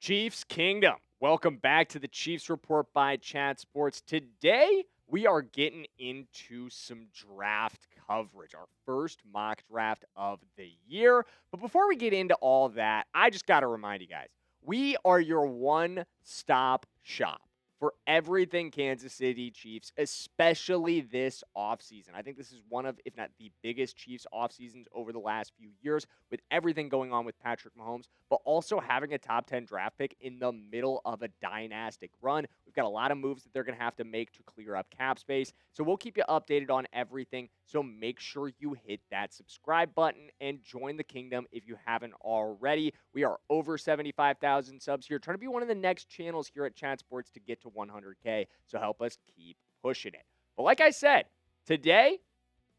Chiefs Kingdom. Welcome back to the Chiefs Report by Chat Sports. Today, we are getting into some draft coverage, our first mock draft of the year. But before we get into all that, I just got to remind you guys, we are your one-stop shop for everything Kansas City Chiefs, especially this offseason. I think this is one of, if not the biggest Chiefs offseasons over the last few years, with everything going on with Patrick Mahomes, but also having a top 10 draft pick in the middle of a dynastic run. We've got a lot of moves that they're going to have to make to clear up cap space. So we'll keep you updated on everything. So make sure you hit that subscribe button and join the kingdom if you haven't already. We are over 75,000 subs here, trying to be one of the next channels here at Chat Sports to get to 100K. So help us keep pushing it. But like I said, today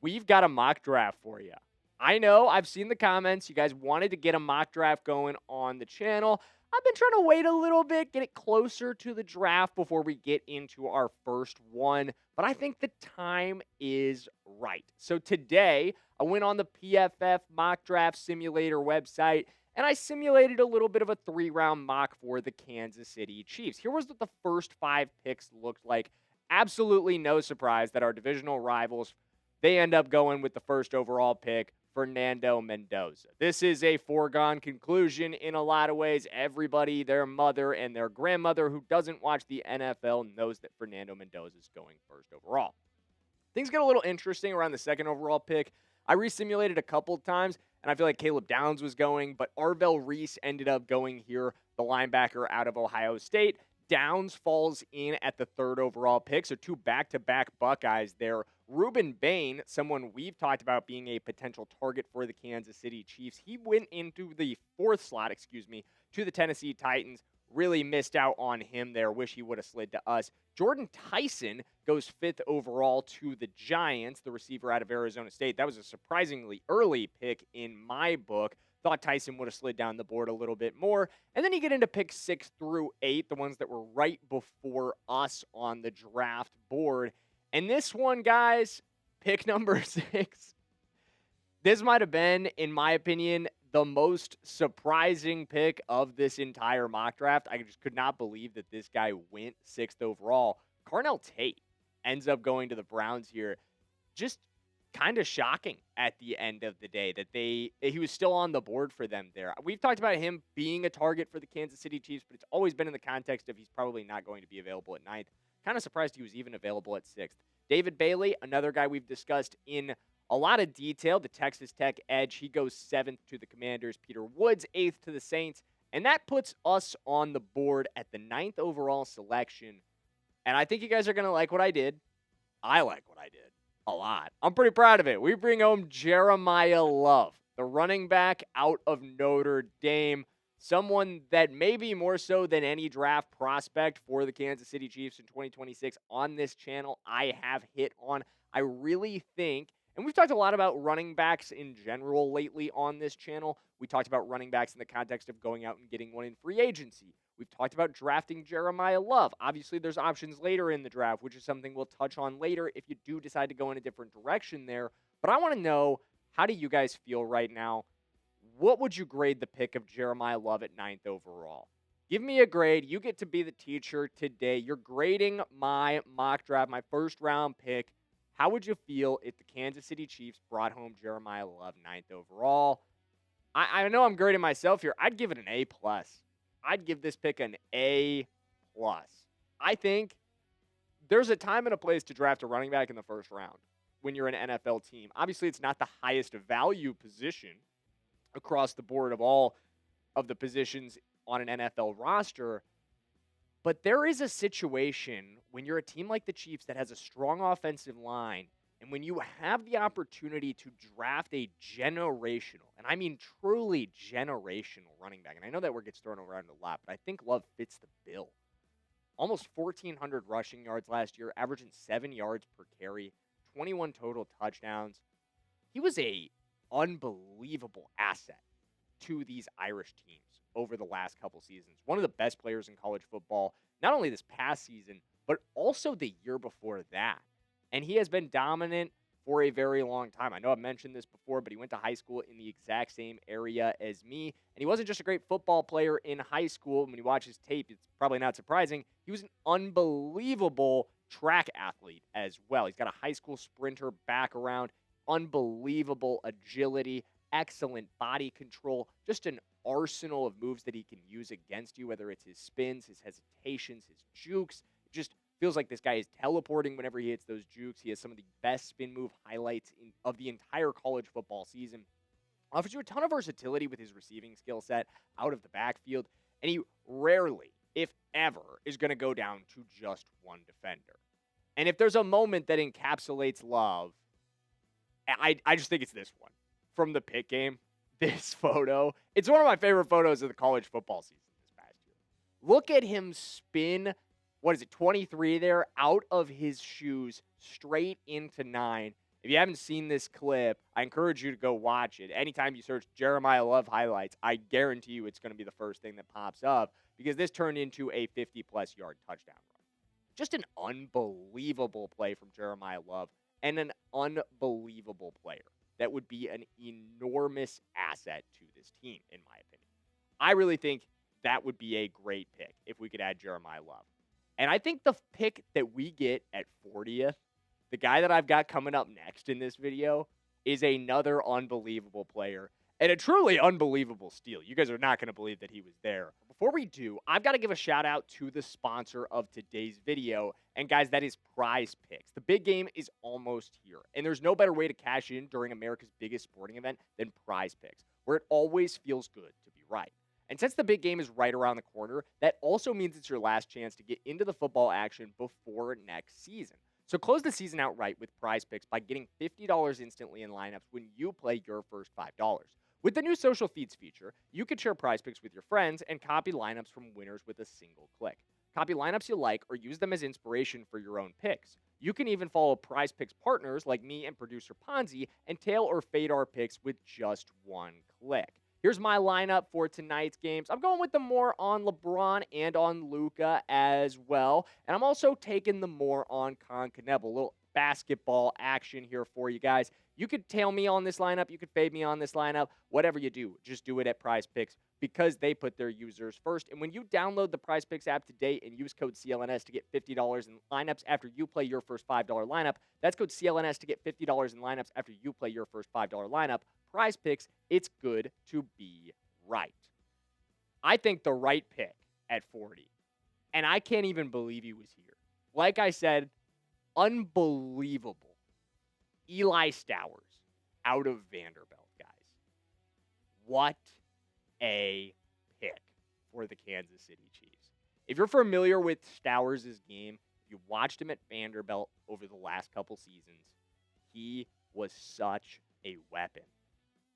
we've got a mock draft for you. I know, I've seen the comments. You guys wanted to get a mock draft going on the channel. I've been trying to wait a little bit, get it closer to the draft before we get into our first one. But I think the time is right. So today, I went on the PFF mock draft simulator website, and I simulated a little bit of a 3-round mock for the Kansas City Chiefs. Here was what the first 5 picks looked like. Absolutely no surprise that our divisional rivals, they end up going with the first overall pick, Fernando Mendoza. This is a foregone conclusion in a lot of ways. Everybody, their mother and their grandmother who doesn't watch the NFL knows that Fernando Mendoza is going first overall. Things get a little interesting around the second overall pick. I resimulated a couple of times, and I feel like Caleb Downs was going, but Arvell Reese ended up going here, the linebacker out of Ohio State. Downs falls in at the third overall pick, so 2 back-to-back Buckeyes there. Ruben Bain, someone we've talked about being a potential target for the Kansas City Chiefs, he went into the 4th slot, to the Tennessee Titans. Really missed out on him there. Wish he would have slid to us. Jordan Tyson goes 5th overall to the Giants, the receiver out of Arizona State. That was a surprisingly early pick in my book. Thought Tyson would have slid down the board a little bit more. And then you get into pick 6 through 8, the ones that were right before us on the draft board. And this one, guys, pick number 6. This might have been, in my opinion, the most surprising pick of this entire mock draft. I just could not believe that this guy went 6th overall. Carnell Tate ends up going to the Browns here. Just kind of shocking at the end of the day that he was still on the board for them there. We've talked about him being a target for the Kansas City Chiefs, but it's always been in the context of he's probably not going to be available at 9th. Kind of surprised he was even available at 6th. David Bailey, another guy we've discussed in a lot of detail, the Texas Tech edge. He goes 7th to the Commanders. Peter Woods, 8th to the Saints. And that puts us on the board at the 9th overall selection. And I think you guys are going to like what I did. I like what I did a lot. I'm pretty proud of it. We bring home Jeremiyah Love, the running back out of Notre Dame. Someone that maybe more so than any draft prospect for the Kansas City Chiefs in 2026 on this channel I have hit on. I really think, and we've talked a lot about running backs in general lately on this channel. We talked about running backs in the context of going out and getting one in free agency. We've talked about drafting Jeremiyah Love. Obviously, there's options later in the draft, which is something we'll touch on later if you do decide to go in a different direction there. But I want to know, how do you guys feel right now? What would you grade the pick of Jeremiyah Love at 9th overall? Give me a grade. You get to be the teacher today. You're grading my mock draft, my first round pick. How would you feel if the Kansas City Chiefs brought home Jeremiyah Love 9th overall? I know I'm grading myself here. I'd give it an A+. I'd give this pick an A+. I think there's a time and a place to draft a running back in the first round when you're an NFL team. Obviously, it's not the highest value position across the board of all of the positions on an NFL roster. But there is a situation when you're a team like the Chiefs that has a strong offensive line, and when you have the opportunity to draft a generational, and I mean truly generational running back, and I know that word gets thrown around a lot, but I think Love fits the bill. Almost 1,400 rushing yards last year, averaging 7 yards per carry, 21 total touchdowns. He was a unbelievable asset to these Irish teams over the last couple seasons. One of the best players in college football, not only this past season, but also the year before that. And he has been dominant for a very long time. I know I've mentioned this before, but he went to high school in the exact same area as me. And he wasn't just a great football player in high school. When you watch his tape, it's probably not surprising. He was an unbelievable track athlete as well. He's got a high school sprinter background, unbelievable agility, excellent body control, just an arsenal of moves that he can use against you, whether it's his spins, his hesitations, his jukes. It just feels like this guy is teleporting whenever he hits those jukes. He has some of the best spin move highlights of the entire college football season. Offers you a ton of versatility with his receiving skill set out of the backfield, and he rarely, if ever, is going to go down to just one defender. And if there's a moment that encapsulates Love, I just think it's this one. From the Pitt game, this photo. It's one of my favorite photos of the college football season this past year. Look at him spin, 23 there, out of his shoes, straight into 9. If you haven't seen this clip, I encourage you to go watch it. Anytime you search Jeremiyah Love highlights, I guarantee you it's going to be the first thing that pops up because this turned into a 50-plus yard touchdown run. Just an unbelievable play from Jeremiyah Love and an unbelievable player that would be an enormous asset to this team, in my opinion. I really think that would be a great pick if we could add Jeremiyah Love. And I think the pick that we get at 40th, the guy that I've got coming up next in this video, is another unbelievable player and a truly unbelievable steal. You guys are not going to believe that he was there. Before we do, I've got to give a shout out to the sponsor of today's video. And guys, that is Prize Picks. The big game is almost here. And there's no better way to cash in during America's biggest sporting event than Prize Picks, where it always feels good to be right. And since the big game is right around the corner, that also means it's your last chance to get into the football action before next season. So close the season out right with Prize Picks by getting $50 instantly in lineups when you play your first $5. With the new social feeds feature, you can share Prize Picks with your friends and copy lineups from winners with a single click. Copy lineups you like or use them as inspiration for your own picks. You can even follow Prize Picks partners like me and producer Ponzi and tail or fade our picks with just one click. Here's my lineup for tonight's games. I'm going with the more on LeBron and on Luka as well. And I'm also taking the more on Concacaf. A little basketball action here for you guys. You could tail me on this lineup. You could fade me on this lineup. Whatever you do, just do it at Prize Picks because they put their users first. And when you download the Prize Picks app today and use code CLNS to get $50 in lineups after you play your first $5 lineup, that's code CLNS to get $50 in lineups after you play your first $5 lineup. Prize Picks, it's good to be right. I think the right pick at 40, and I can't even believe he was here. Like I said, unbelievable. Eli Stowers out of Vanderbilt, guys. What a pick for the Kansas City Chiefs. If you're familiar with Stowers' game, if you watched him at Vanderbilt over the last couple seasons, he was such a weapon.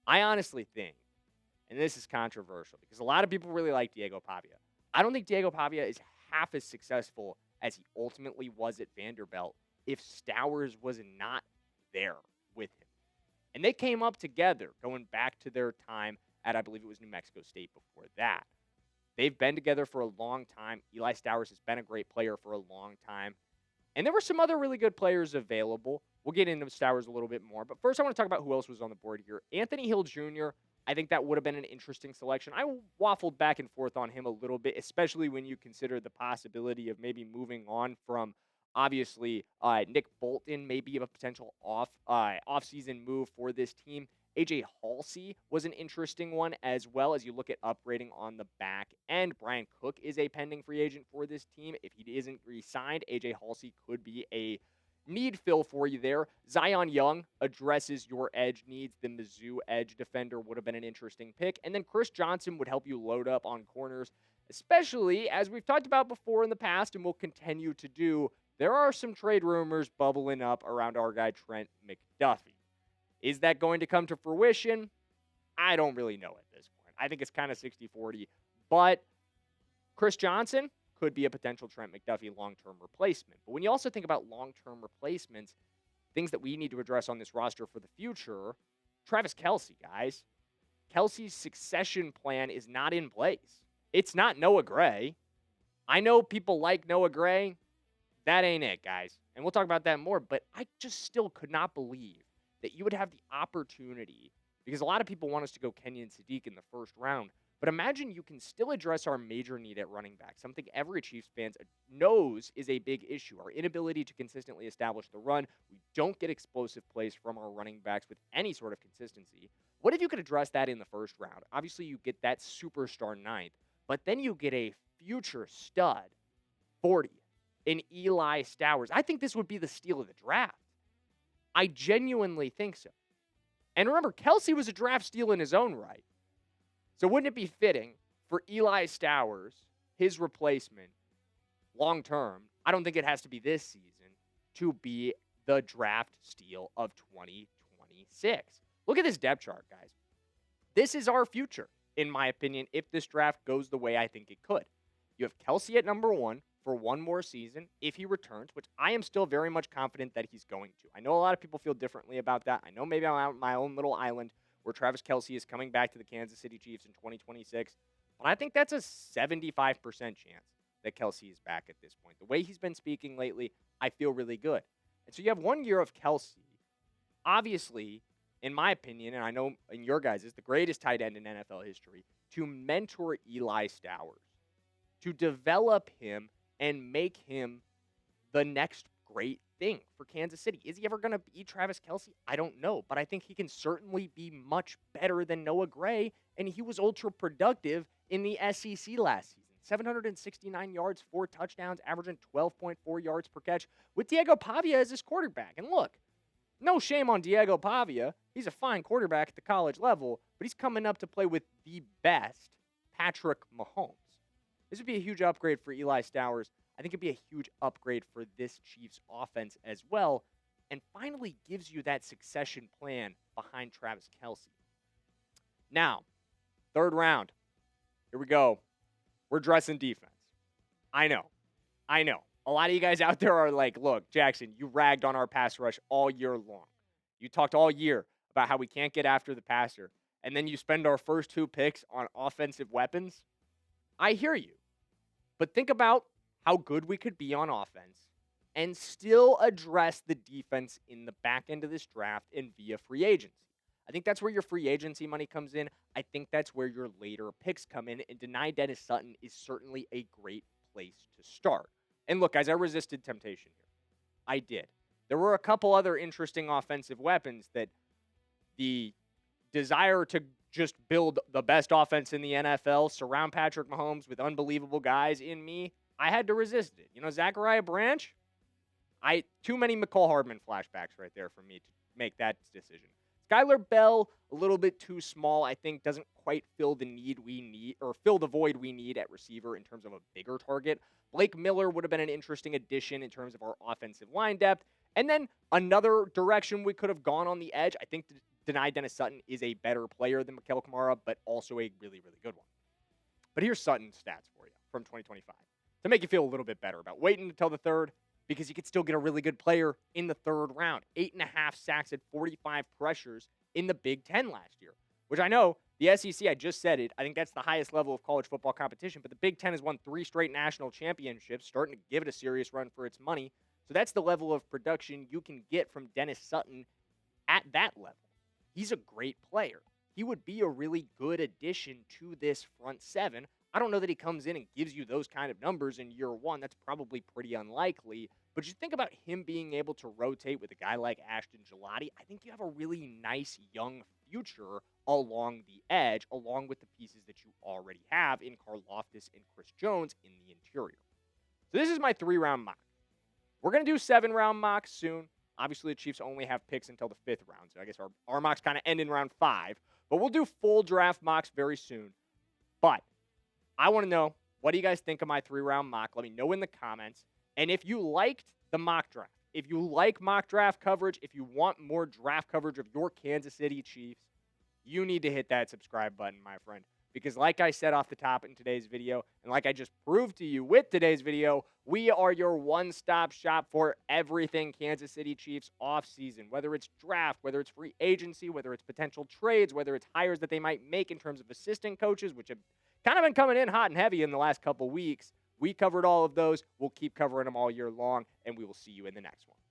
I honestly think, and this is controversial because a lot of people really like Diego Pavia. I don't think Diego Pavia is half as successful as he ultimately was at Vanderbilt if Stowers was not there with him. And they came up together going back to their time at, I believe it was New Mexico State before that. They've been together for a long time. Eli Stowers has been a great player for a long time. And there were some other really good players available. We'll get into Stowers a little bit more. But first, I want to talk about who else was on the board here. Anthony Hill Jr., I think that would have been an interesting selection. I waffled back and forth on him a little bit, especially when you consider the possibility of maybe moving on from, obviously, Nick Bolton, maybe a potential off-season move for this team. A.J. Halsey was an interesting one as well as you look at upgrading on the back end. Brian Cook is a pending free agent for this team. If he isn't re-signed, A.J. Halsey could be a need fill for you there. Zion Young addresses your edge needs. The Mizzou edge defender would have been an interesting pick. And then Chris Johnson would help you load up on corners, especially as we've talked about before in the past and will continue to do. There are some trade rumors bubbling up around our guy Trent McDuffie. Is that going to come to fruition? I don't really know at this point. I think it's kind of 60-40. But Chris Johnson could be a potential Trent McDuffie long-term replacement. But when you also think about long-term replacements, things that we need to address on this roster for the future, Travis Kelce, guys. Kelce's succession plan is not in place. It's not Noah Gray. I know people like Noah Gray. That ain't it, guys. And we'll talk about that more, but I just still could not believe that you would have the opportunity, because a lot of people want us to go Kenyon Sadiq in the first round. But imagine you can still address our major need at running back, something every Chiefs fan knows is a big issue. Our inability to consistently establish the run. We don't get explosive plays from our running backs with any sort of consistency. What if you could address that in the first round? Obviously, you get that superstar ninth, but then you get a future stud 40 in Eli Stowers. I think this would be the steal of the draft. I genuinely think so. And remember, Kelsey was a draft steal in his own right. So wouldn't it be fitting for Eli Stowers, his replacement, long term, I don't think it has to be this season, to be the draft steal of 2026. Look at this depth chart, guys. This is our future, in my opinion, if this draft goes the way I think it could. You have Kelsey at number 1 for one more season if he returns, which I am still very much confident that he's going to. I know a lot of people feel differently about that. I know maybe I'm out on my own little island where Travis Kelsey is coming back to the Kansas City Chiefs in 2026. But I think that's a 75% chance that Kelsey is back at this point. The way he's been speaking lately, I feel really good. And so you have 1 year of Kelsey. Obviously, in my opinion, and I know in your guys' is the greatest tight end in NFL history, to mentor Eli Stowers, to develop him and make him the next great thing for Kansas City. Is he ever going to be Travis Kelsey? I don't know, but I think he can certainly be much better than Noah Gray, and he was ultra productive in the SEC last season. 769 yards, 4 touchdowns, averaging 12.4 yards per catch with Diego Pavia as his quarterback. And look, no shame on Diego Pavia. He's a fine quarterback at the college level, but he's coming up to play with the best Patrick Mahomes. This would be a huge upgrade for Eli Stowers. I think it'd be a huge upgrade for this Chiefs offense as well, and finally gives you that succession plan behind Travis Kelsey. Now, third round. Here we go. We're dressing defense. I know. A lot of you guys out there are like, look, Jackson, you ragged on our pass rush all year long. You talked all year about how we can't get after the passer, and then you spend our first 2 picks on offensive weapons. I hear you. But think about how good we could be on offense and still address the defense in the back end of this draft and via free agency. I think that's where your free agency money comes in. I think that's where your later picks come in, and Dani Dennis-Sutton is certainly a great place to start. And look, guys, I resisted temptation here. I did. There were a couple other interesting offensive weapons that the desire to just build the best offense in the NFL, surround Patrick Mahomes with unbelievable guys in me, I had to resist it. You know, Zachariah Branch, too many McCall Hardman flashbacks right there for me to make that decision. Skylar Bell, a little bit too small, I think, doesn't quite fill the need we need, or fill the void we need at receiver in terms of a bigger target. Blake Miller would have been an interesting addition in terms of our offensive line depth. And then another direction we could have gone on the edge, I think Dani Dennis-Sutton is a better player than Mikael Kamara, but also a really, really good one. But here's Sutton's stats for you from 2025 to make you feel a little bit better about waiting until the third, because you could still get a really good player in the third round. 8.5 sacks at 45 pressures in the Big Ten last year, which I know the SEC, I just said it, I think that's the highest level of college football competition, but the Big Ten has won 3 straight national championships, starting to give it a serious run for its money. So that's the level of production you can get from Dennis-Sutton at that level. He's a great player. He would be a really good addition to this front seven. I don't know that he comes in and gives you those kind of numbers in year one. That's probably pretty unlikely. But you think about him being able to rotate with a guy like Ashton Gillotte, I think you have a really nice young future along the edge, along with the pieces that you already have in Karl Loftus and Chris Jones in the interior. So this is my 3-round mock. We're going to do 7-round mocks soon. Obviously, the Chiefs only have picks until the 5th round, so I guess our mocks kind of end in round 5. But we'll do full draft mocks very soon. But I want to know, what do you guys think of my 3-round mock? Let me know in the comments. And if you liked the mock draft, if you like mock draft coverage, if you want more draft coverage of your Kansas City Chiefs, you need to hit that subscribe button, my friend. Because like I said off the top in today's video, and like I just proved to you with today's video, we are your one-stop shop for everything Kansas City Chiefs offseason. Whether it's draft, whether it's free agency, whether it's potential trades, whether it's hires that they might make in terms of assistant coaches, which have kind of been coming in hot and heavy in the last couple weeks. We covered all of those. We'll keep covering them all year long, and we will see you in the next one.